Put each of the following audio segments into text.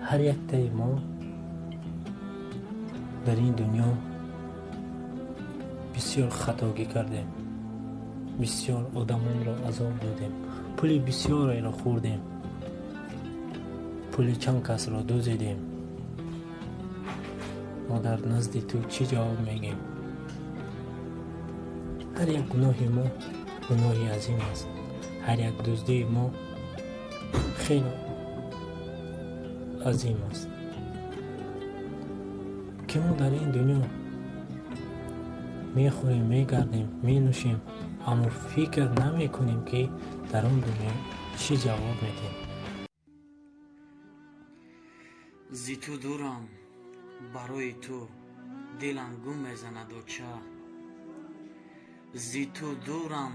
هر یکتای ما در این دنیا بسیار خطاگی کردیم، بسیار آدمان را عذاب دادیم، پول بسیار را خوردیم، پول چند کس را دزدیدیم. ما در نزد تو چی جواب میگیم؟ هر یک گناه ما گناهی عظیم است. هر یک دزدی ما خیلی عظیم است که ما در این دنیا میخوریم، میگردیم، مینوشیم، اما فکر نمی کنیم که در اون دنیا چی جواب میدیم. زی تو دورم، برای تو دلم گم میزند و چه. زی تو دورم،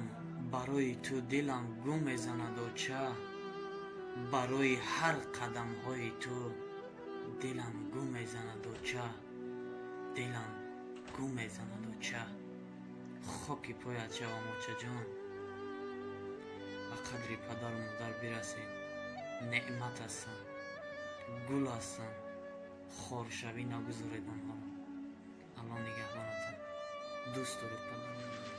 برای تو دلم گم میزند و چه. برای هر قدم های تو دلم گم میزند و چه. دلم گم میزند و چه. خاکی پایت شوم و چه جان. به قدری پدر و مادر برسید، نعمت هستم، گل هستم. خار شوی نگذاریدم ها. الان نگهبانتم. دوست دارید پدر و مادر.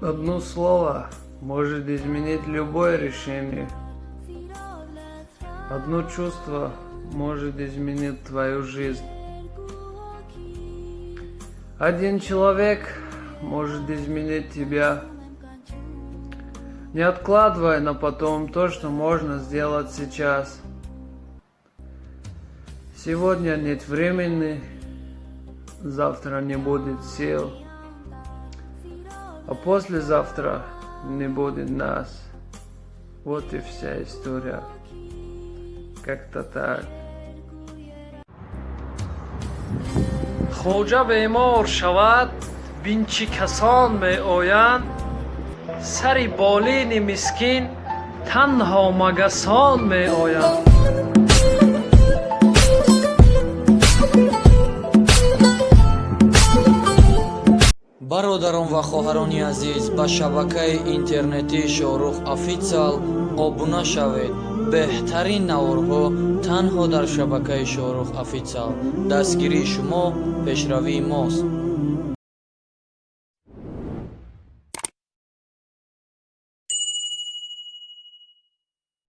Одно слово может изменить любое решение. Одно чувство может изменить твою жизнь. Один человек может изменить тебя. Не откладывай на потом то, что можно сделать сейчас. Сегодня нет времени, завтра не будет сил, а послезавтра не будет нас. Вот и вся история. Как-то так. خوجه بیمار شود بین چی کسان می آیند سری بالین مسکین تنها مگسان می آیند бародарон ва хоҳарони азиз, ба шабакаи интернетии Шоҳрух Официал обуна шавед. беҳтарин наворҳо танҳо дар шабакаи Шоҳрух Официал. дастгирии шумо пешравии мост.